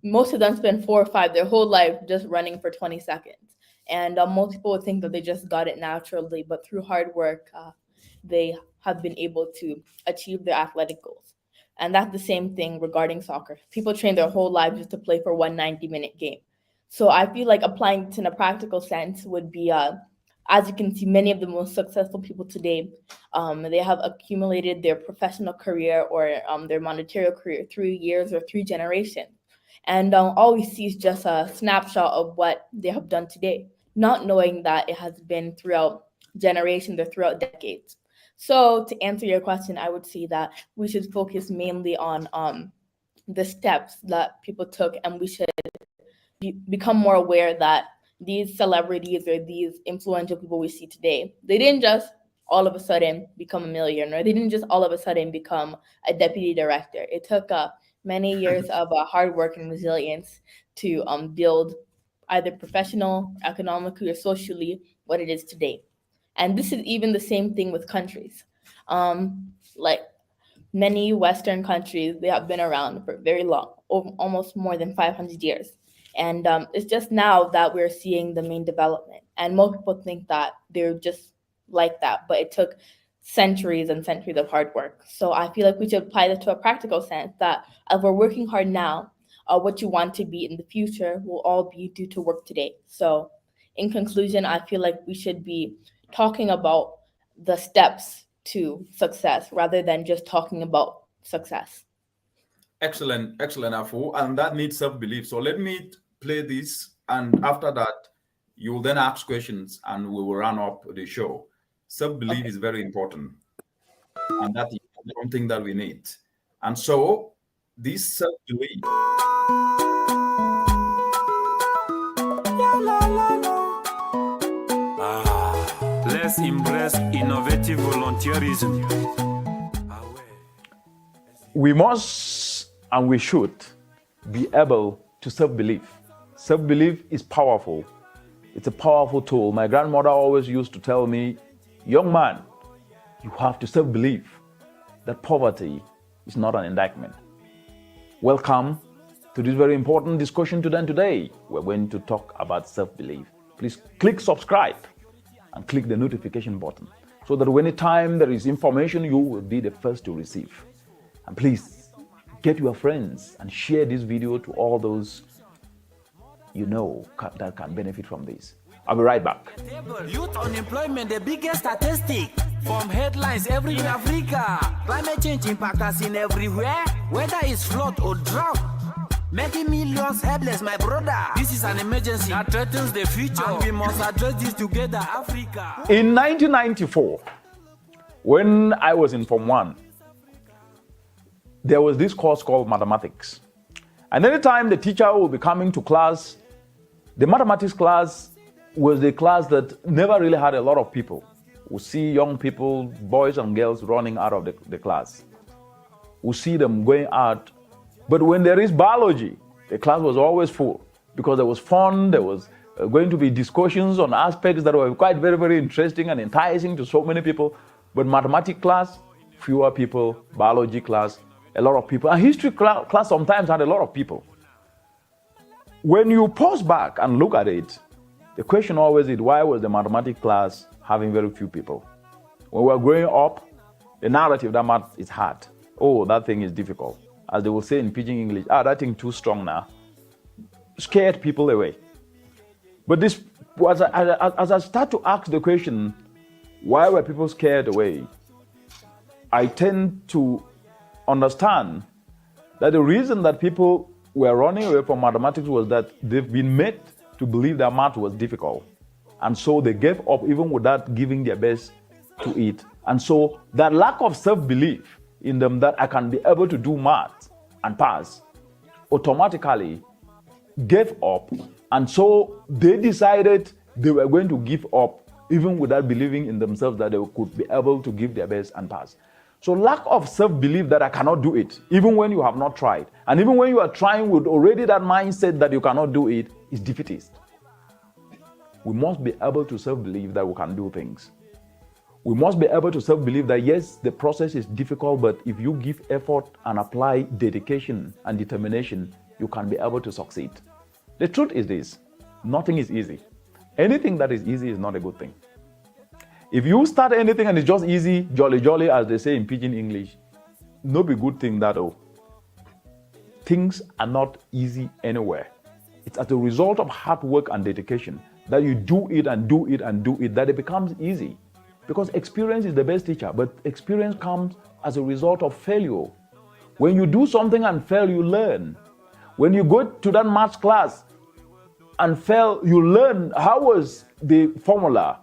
most of them spend 4 or 5 their whole life just running for 20 seconds. And most people would think that they just got it naturally, but through hard work, they have been able to achieve their athletic goals. And that's the same thing regarding soccer. People train their whole lives just to play for one 90-minute game. So I feel like applying it in a practical sense would be, as you can see, many of the most successful people today, they have accumulated their professional career or their monetary career through years or through generations. And all we see is just a snapshot of what they have done today, not knowing that it has been throughout generations or throughout decades. So to answer your question, I would say that we should focus mainly on the steps that people took, and we should become more aware that these celebrities or these influential people we see today, they didn't just all of a sudden become a millionaire, or they didn't just all of a sudden become a deputy director. It took many years of hard work and resilience to build either professional, economically, or socially what it is today. And this is even the same thing with countries. Like many Western countries, they have been around for very long, almost more than 500 years. And it's just now that we're seeing the main development. And most people think that they're just like that, but it took centuries and centuries of hard work. So I feel like we should apply this to a practical sense, that as we're working hard now, what you want to be in the future will all be due to work today. So in conclusion, I feel like we should be talking about the steps to success rather than just talking about success. Excellent, Afu. And that needs self-belief. So let me play this, and after that, you will then ask questions and we will run up the show. Self-belief is very important, and that is something that we need. And so this self-belief, let's embrace innovative volunteerism. We must and we should be able to self-believe. Self-belief is powerful. It's a powerful tool. My grandmother always used to tell me, young man, you have to self-believe that poverty is not an indictment. Welcome to this very important discussion today. We're going to talk about self-belief. Please click subscribe and click the notification button so that anytime there is information, you will be the first to receive. And please get your friends and share this video to all those you know that can benefit from this. I'll be right back. Youth unemployment, the biggest statistic. From headlines every in Africa. Climate change impact us in everywhere. Whether it's flood or drought. Making millions helpless, my brother. This is an emergency that threatens the future. And we must address this together, Africa. In 1994, when I was in Form 1, there was this course called mathematics. And anytime the teacher would be coming to class, the mathematics class was the class that never really had a lot of people. We see young people, boys and girls running out of the class. We see them going out. But when there is biology, the class was always full because there was fun, there was going to be discussions on aspects that were quite very, very interesting and enticing to so many people. But mathematics class, fewer people. Biology class, a lot of people. And history class sometimes had a lot of people. When you pause back and look at it, the question always is, why was the mathematics class having very few people? When we were growing up, the narrative that math is hard. Oh, that thing is difficult. As they will say in pidgin English, that thing too strong now. Scared people away. But this, as I start to ask the question, why were people scared away? I tend to understand that the reason that people were running away from mathematics was that they've been made to believe that math was difficult. And so they gave up even without giving their best to it. And so that lack of self-belief in them that I can be able to do math and pass automatically gave up. And so they decided they were going to give up even without believing in themselves that they could be able to give their best and pass. So lack of self-belief that I cannot do it, even when you have not tried. And even when you are trying with already that mindset that you cannot do it, is defeatist. We must be able to self-believe that we can do things. We must be able to self-believe that yes, the process is difficult, but if you give effort and apply dedication and determination, you can be able to succeed. The truth is this, nothing is easy. Anything that is easy is not a good thing. If you start anything and it's just easy, jolly jolly, as they say in pidgin English, no be good thing that oh. Things are not easy anywhere. It's as a result of hard work and dedication that you do it and do it and do it that it becomes easy. Because experience is the best teacher, but experience comes as a result of failure. When you do something and fail, you learn. When you go to that maths class and fail, you learn how was the formula,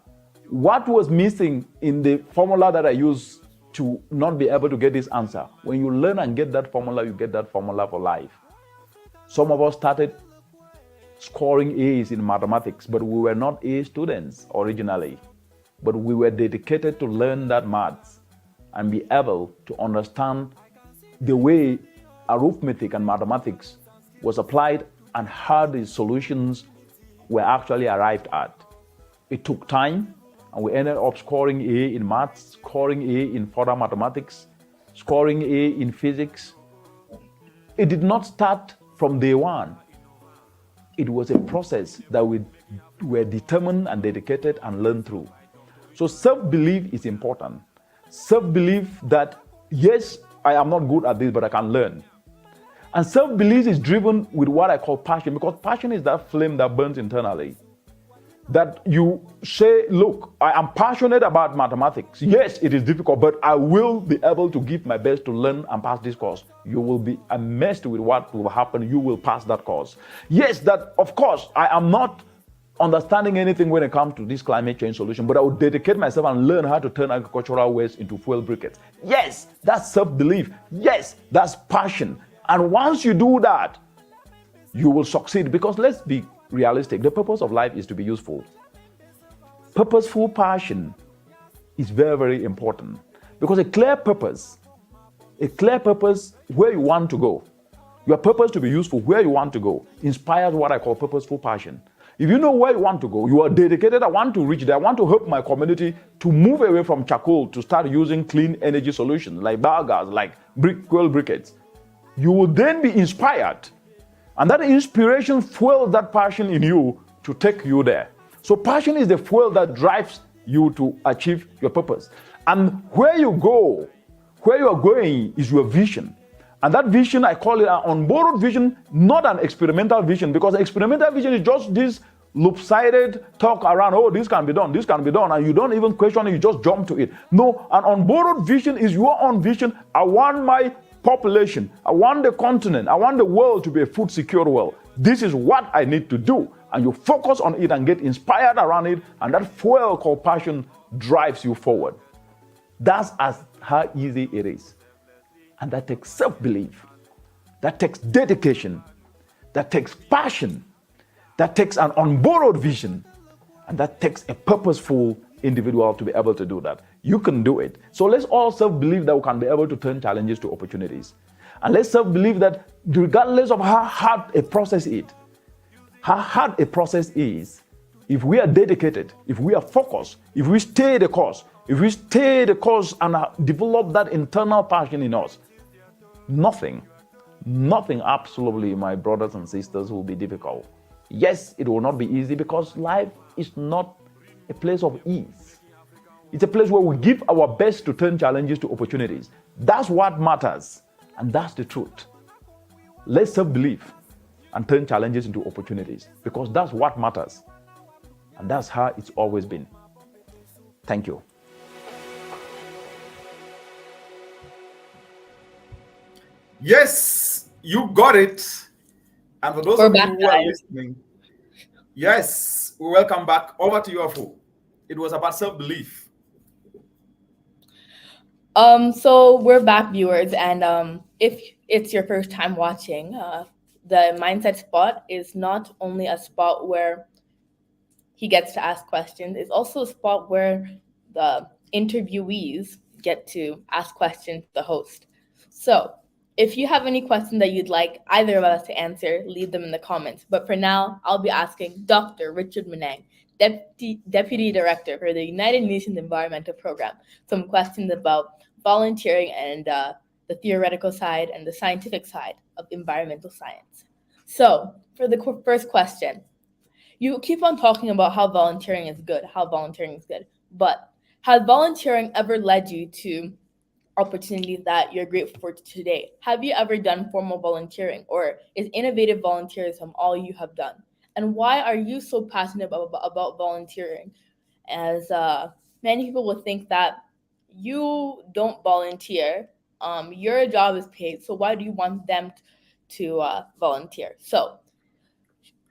what was missing in the formula that I used to not be able to get this answer. When you learn and get that formula, you get that formula for life. Some of us started scoring A's in mathematics, but we were not A students originally. But we were dedicated to learn that maths and be able to understand the way arithmetic and mathematics was applied and how the solutions were actually arrived at. It took time, and we ended up scoring A in maths, scoring A in further mathematics, scoring A in physics. It did not start from day one. It was a process that we were determined and dedicated and learned through. So self-belief is important. Self-belief that, yes, I am not good at this, but I can learn. And self-belief is driven with what I call passion, because passion is that flame that burns internally. That you say, look, I am passionate about mathematics. Yes, it is difficult, but I will be able to give my best to learn and pass this course. You will be amazed with what will happen. You will pass that course. Yes, that, of course, I am not understanding anything when it comes to this climate change solution, but I will dedicate myself and learn how to turn agricultural waste into fuel briquettes. Yes, that's self-belief. Yes, that's passion. And once you do that, you will succeed, because let's be realistic. The purpose of life is to be useful. Purposeful passion is very, very important, because a clear purpose where you want to go, your purpose to be useful where you want to go, inspires what I call purposeful passion. If you know where you want to go, you are dedicated, I want to reach there, I want to help my community to move away from charcoal to start using clean energy solutions like biogas, like fuel briquettes. You will then be inspired. And that inspiration fuels that passion in you to take you there. So passion is the fuel that drives you to achieve your purpose. And where you go, where you are going is your vision. And that vision, I call it an unborrowed vision, not an experimental vision, because experimental vision is just this loop-sided talk around, oh, this can be done, and you don't even question it, you just jump to it. No, an unborrowed vision is your own vision. I want my population, I want the continent, I want the world to be a food secure world. This is what I need to do. And you focus on it and get inspired around it, and that fuel called passion drives you forward. That's how easy it is. And that takes self-belief, that takes dedication, that takes passion, that takes an unborrowed vision, and that takes a purposeful individual to be able to do that. You can do it. So let's all self-believe that we can be able to turn challenges to opportunities. And let's self-believe that regardless of how hard a process is, if we are dedicated, if we are focused, if we stay the course, and develop that internal passion in us, nothing absolutely, my brothers and sisters, will be difficult. Yes, it will not be easy, because life is not a place of ease. It's a place where we give our best to turn challenges to opportunities. That's what matters, and that's the truth. Let's self-believe and turn challenges into opportunities, because that's what matters, and that's how it's always been. Thank you. Yes, you got it. And for those of you who are listening, yes, we welcome back. Over to you, Afu. It was about self-belief. So we're back, viewers, and if it's your first time watching, the Mindset Spot is not only a spot where he gets to ask questions, it's also a spot where the interviewees get to ask questions to the host. So if you have any questions that you'd like either of us to answer, leave them in the comments. But for now, I'll be asking Dr. Richard Munang, Deputy Director for the United Nations Environmental Program, some questions about volunteering and the theoretical side and the scientific side of environmental science. So for the first question, you keep on talking about how volunteering is good, but has volunteering ever led you to opportunities that you're grateful for today? Have you ever done formal volunteering, or is innovative volunteerism all you have done? And why are you so passionate about volunteering? As many people would think that you don't volunteer, your job is paid, so why do you want them to volunteer? So,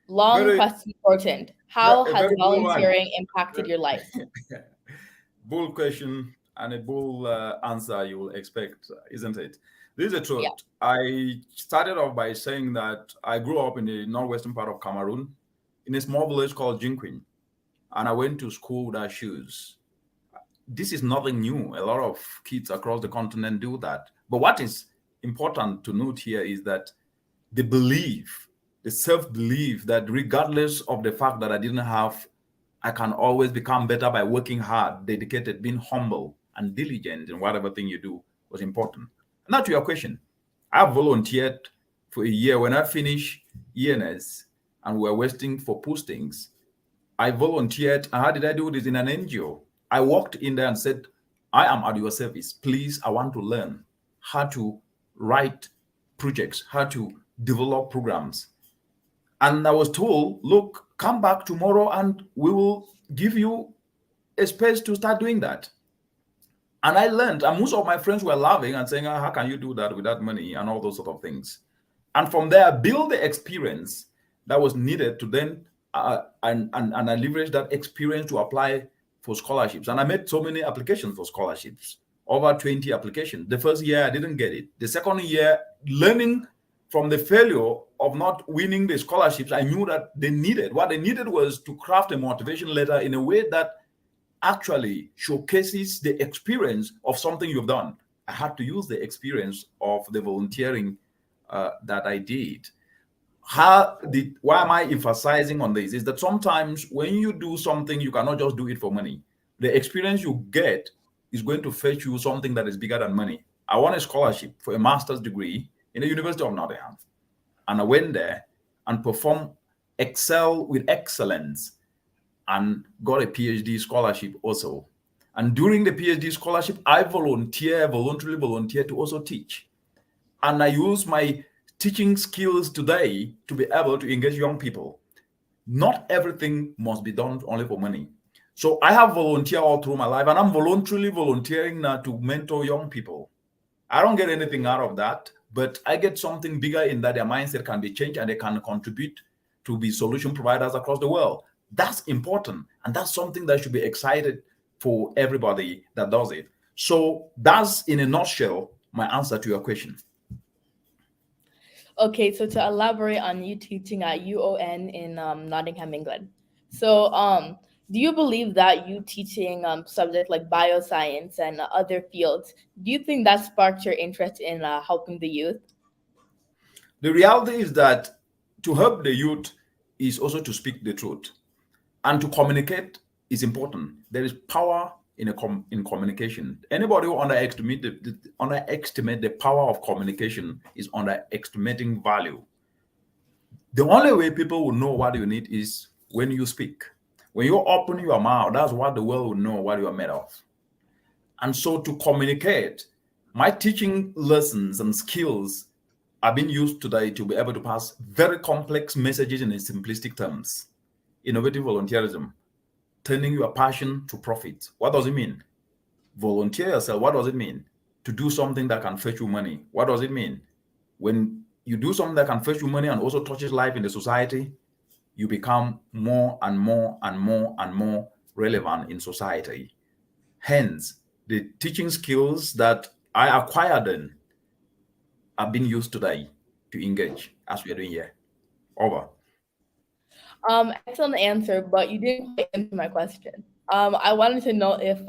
long Very, question, shortened. How a has very bull one. volunteering impacted your life? Bull question and a bull answer you will expect, isn't it? This is the truth. Yeah. I started off by saying that I grew up in the northwestern part of Cameroon in a small village called Jinquin, and I went to school without shoes. This is nothing new. A lot of kids across the continent do that. But what is important to note here is that the belief, the self-belief that regardless of the fact that I didn't have, I can always become better by working hard, dedicated, being humble and diligent in whatever thing you do was important. Now to your question, I volunteered for a year. When I finished ENS and we were waiting for postings, I volunteered. And how did I do this? In an NGO. I walked in there and said, I am at your service. Please, I want to learn how to write projects, how to develop programs. And I was told, look, come back tomorrow and we will give you a space to start doing that. And I learned, and most of my friends were laughing and saying, how can you do that without money and all those sort of things. And from there, I built the experience that was needed to then, and I leveraged that experience to apply for scholarships. And I made so many applications for scholarships, over 20 applications. The first year, I didn't get it. The second year, learning from the failure of not winning the scholarships, I knew that what they needed was to craft a motivation letter in a way that actually showcases the experience of something you've done. I had to use the experience of the volunteering that I did. Why am I emphasizing on this? Is that sometimes when you do something, you cannot just do it for money. The experience you get is going to fetch you something that is bigger than money. I won a scholarship for a master's degree in the University of Nottingham. And I went there and excel with excellence, and got a PhD scholarship also. And during the PhD scholarship, I voluntarily volunteer to also teach. And I use my teaching skills today to be able to engage young people. Not everything must be done only for money. So I have volunteered all through my life, and I'm voluntarily volunteering now to mentor young people. I don't get anything out of that, but I get something bigger in that their mindset can be changed and they can contribute to be solution providers across the world. That's important, and that's something that should be excited for everybody that does it. So that's, in a nutshell, my answer to your question. Okay, so to elaborate on you teaching at UON in Nottingham, England. So do you believe that you teaching subjects like bioscience and other fields, do you think that sparked your interest in helping the youth? The reality is that to help the youth is also to speak the truth. And to communicate is important. There is power in communication. Anybody who underestimate the power of communication is underestimating value. The only way people will know what you need is when you speak. When you open your mouth, that's what the world will know what you are made of. And so to communicate, my teaching lessons and skills are being used today to be able to pass very complex messages in simplistic terms. Innovative volunteerism, turning your passion to profit. What does it mean? Volunteer yourself. What does it mean? To do something that can fetch you money. What does it mean? When you do something that can fetch you money and also touches life in the society, you become more and more and more and more relevant in society. Hence, the teaching skills that I acquired then are being used today to engage as we are doing here. Over. Excellent answer, but you didn't quite answer my question. I wanted to know if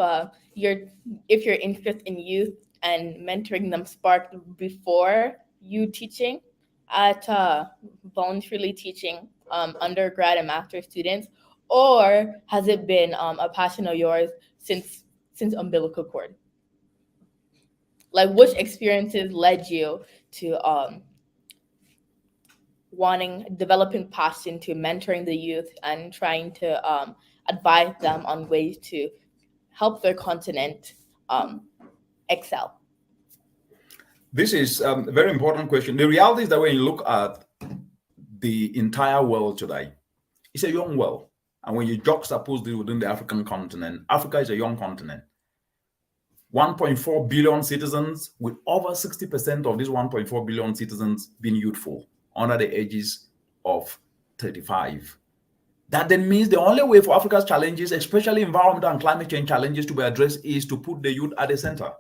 your interest in youth and mentoring them sparked before you teaching at voluntarily teaching undergrad and master's students, or has it been a passion of yours since umbilical cord? Like, which experiences led you to developing passion to mentoring the youth and trying to advise them on ways to help their continent excel? This is a very important question. The reality is that when you look at the entire world today, it's a young world. And when you juxtapose it within the African continent, Africa is a young continent. 1.4 billion citizens, with over 60% of these 1.4 billion citizens being youthful, under the ages of 35. That then means the only way for Africa's challenges, especially environmental and climate change challenges, to be addressed is to put the youth at the center.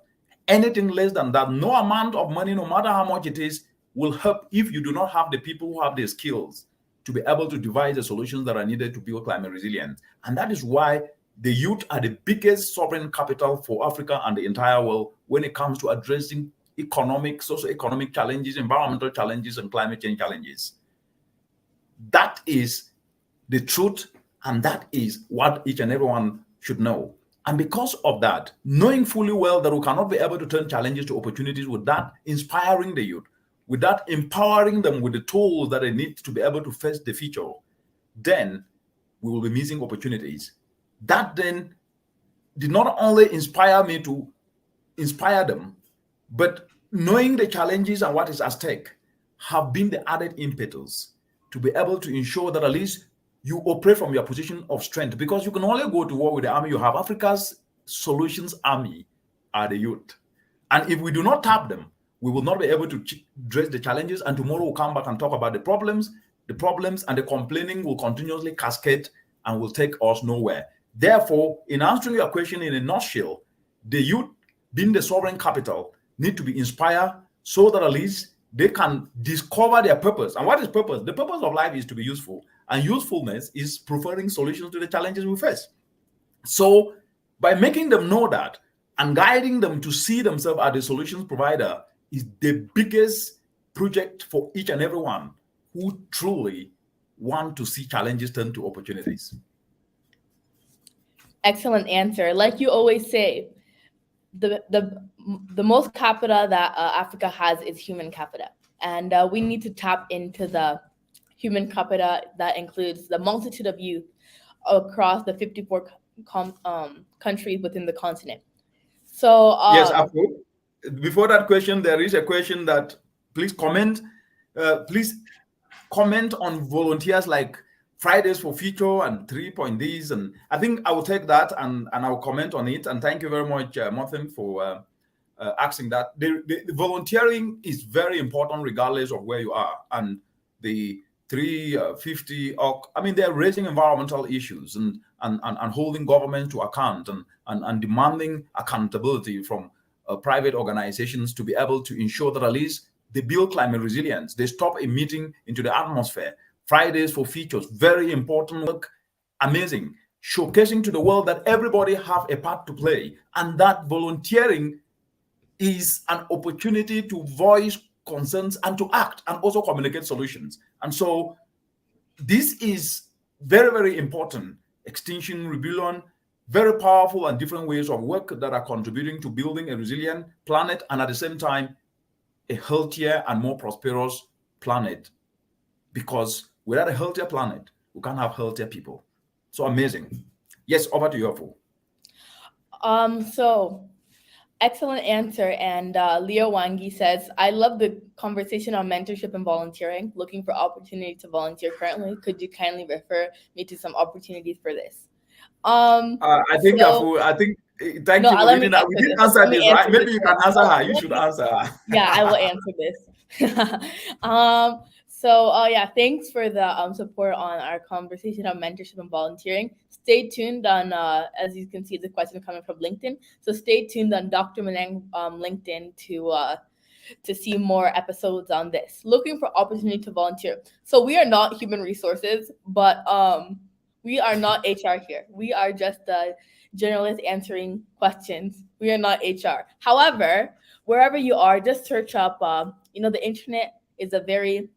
Anything less than that, no amount of money, no matter how much it is, will help if you do not have the people who have the skills to be able to devise the solutions that are needed to build climate resilience. And that is why the youth are the biggest sovereign capital for Africa and the entire world when it comes to addressing economic, socio-economic challenges, environmental challenges, and climate change challenges. That is the truth, and that is what each and everyone should know. And because of that, knowing fully well that we cannot be able to turn challenges to opportunities without inspiring the youth, without empowering them with the tools that they need to be able to face the future, then we will be missing opportunities. That then did not only inspire me to inspire them, but knowing the challenges and what is at stake have been the added impetus to be able to ensure that at least you operate from your position of strength, because you can only go to war with the army you have. Africa's solutions army are the youth. And if we do not tap them, we will not be able to address the challenges. And tomorrow we'll come back and talk about the problems, and the complaining will continuously cascade and will take us nowhere. Therefore, in answering your question in a nutshell, the youth, being the sovereign capital, need to be inspired so that at least they can discover their purpose. And what is purpose? The purpose of life is to be useful. And usefulness is preferring solutions to the challenges we face. So by making them know that and guiding them to see themselves as the solutions provider is the biggest project for each and everyone who truly want to see challenges turn to opportunities. Excellent answer. Like you always say, the most capita that Africa has is human capita. And we need to tap into the human capita that includes the multitude of youth across the 54 countries within the continent. So yes, Apu, before that question, there is a question that please comment. Please comment on volunteers like Fridays for Future and 3.Ds, and I think I will take that and I'll comment on it. And thank you very much, Martin, for asking that. The volunteering is very important regardless of where you are. And the 350, I mean, they're raising environmental issues and holding governments to account and demanding accountability from private organizations to be able to ensure that at least they build climate resilience. They stop emitting into the atmosphere. Fridays for Futures, very important work, amazing, showcasing to the world that everybody have a part to play, and that volunteering is an opportunity to voice concerns and to act and also communicate solutions. And so this is very, very important. Extinction Rebellion, very powerful and different ways of work that are contributing to building a resilient planet and at the same time a healthier and more prosperous planet, because without a healthier planet, we can't have healthier people. So amazing. Yes, over to you, Afu. So excellent answer. And Leo Wangi says, I love the conversation on mentorship and volunteering. Looking for opportunity to volunteer currently. Could you kindly refer me to some opportunities for this? I think, Afu, thank you for reading that. We didn't answer this, right? Maybe you can answer her. You should answer her. Yeah, I will answer this. Yeah, thanks for the support on our conversation on mentorship and volunteering. Stay tuned on, as you can see, the question coming from LinkedIn. So stay tuned on Dr. Munang LinkedIn to see more episodes on this. Looking for opportunity to volunteer. So we are not human resources, but we are not HR here. We are just journalists answering questions. We are not HR. However, wherever you are, just search up. The internet is a very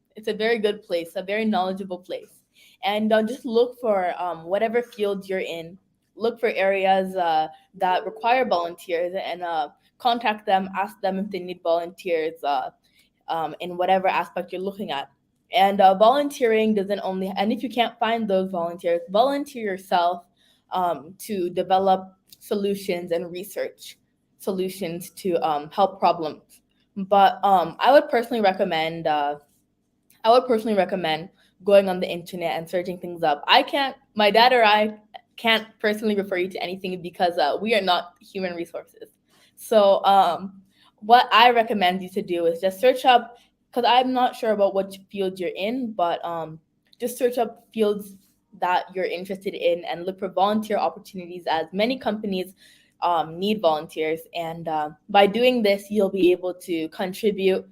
good place, a very knowledgeable place. And just look for whatever field you're in. Look for areas that require volunteers and contact them, ask them if they need volunteers in whatever aspect you're looking at. And volunteering doesn't only, and if you can't find those volunteers, volunteer yourself to develop solutions and research solutions to help problems. But I would personally recommend going on the internet and searching things up. My dad or I can't personally refer you to anything because we are not human resources. So what I recommend you to do is just search up, because I'm not sure about what field you're in, but just search up fields that you're interested in and look for volunteer opportunities, as many companies need volunteers. And by doing this, you'll be able to contribute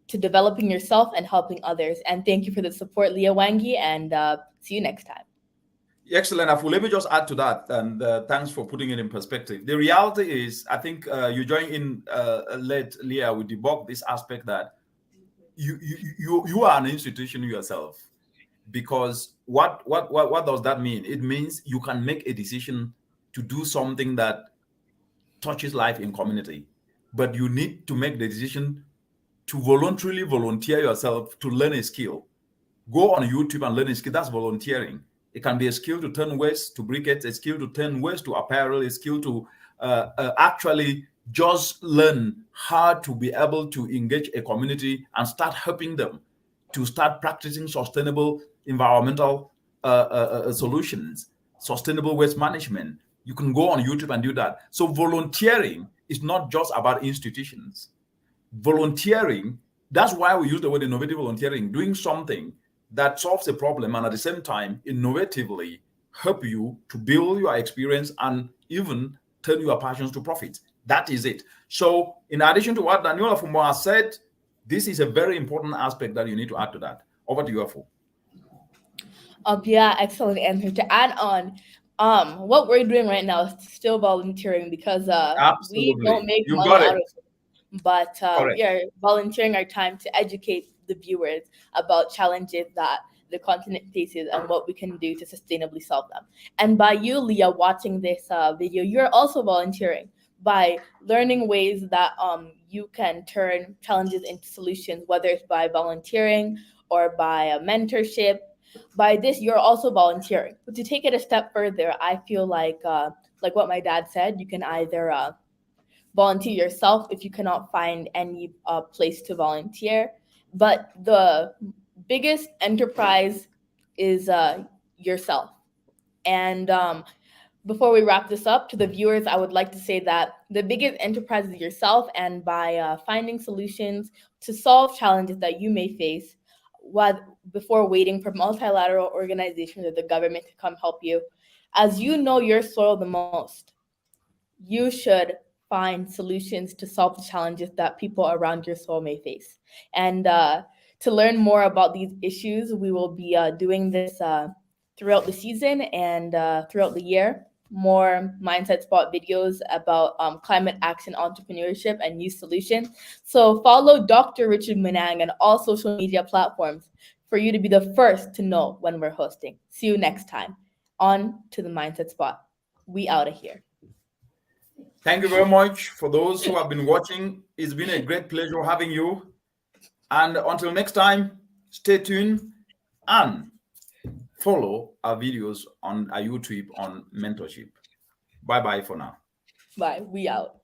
to developing yourself and helping others. And thank you for the support, Leah Wangi, and see you next time. Excellent, Afu. Let me just add to that, and thanks for putting it in perspective. The reality is, I think you joined in late, Leah, with debunk this aspect that you are an institution yourself. Because what does that mean? It means you can make a decision to do something that touches life in community, but you need to make the decision to voluntarily volunteer yourself to learn a skill. Go on YouTube and learn a skill. That's volunteering. It can be a skill to turn waste to briquettes, a skill to turn waste to apparel, a skill to actually just learn how to be able to engage a community and start helping them to start practicing sustainable environmental solutions, sustainable waste management. You can go on YouTube and do that. So volunteering is not just about institutions. Volunteering, that's why we use the word innovative volunteering, doing something that solves a problem and at the same time innovatively help you to build your experience and even turn your passions to profit. That is it. So in addition to what Daniel Afumo has said, this is a very important aspect that you need to add to that. Over to you, Afu. Yeah, excellent answer. To add on, what we're doing right now is still volunteering because we don't make money out of it. But we are volunteering our time to educate the viewers about challenges that the continent faces and what we can do to sustainably solve them. And by you, Leah, watching this video, you're also volunteering by learning ways that you can turn challenges into solutions, whether it's by volunteering or by a mentorship. By this, you're also volunteering. But to take it a step further, I feel like what my dad said, you can either volunteer yourself if you cannot find any place to volunteer. But the biggest enterprise is yourself. And before we wrap this up, to the viewers, I would like to say that the biggest enterprise is yourself. And by finding solutions to solve challenges that you may face, before waiting for multilateral organizations or the government to come help you, as you know your soil the most, you should find solutions to solve the challenges that people around your soil may face. And to learn more about these issues, we will be doing this throughout the season and throughout the year. More Mindset Spot videos about climate action, entrepreneurship, and new solutions. So follow Dr. Richard Munang on all social media platforms for you to be the first to know when we're hosting. See you next time. On to the Mindset Spot. We out of here. Thank you very much for those who have been watching. It's been a great pleasure having you. And until next time, stay tuned and follow our videos on our YouTube on mentorship. Bye-bye for now. Bye. We out.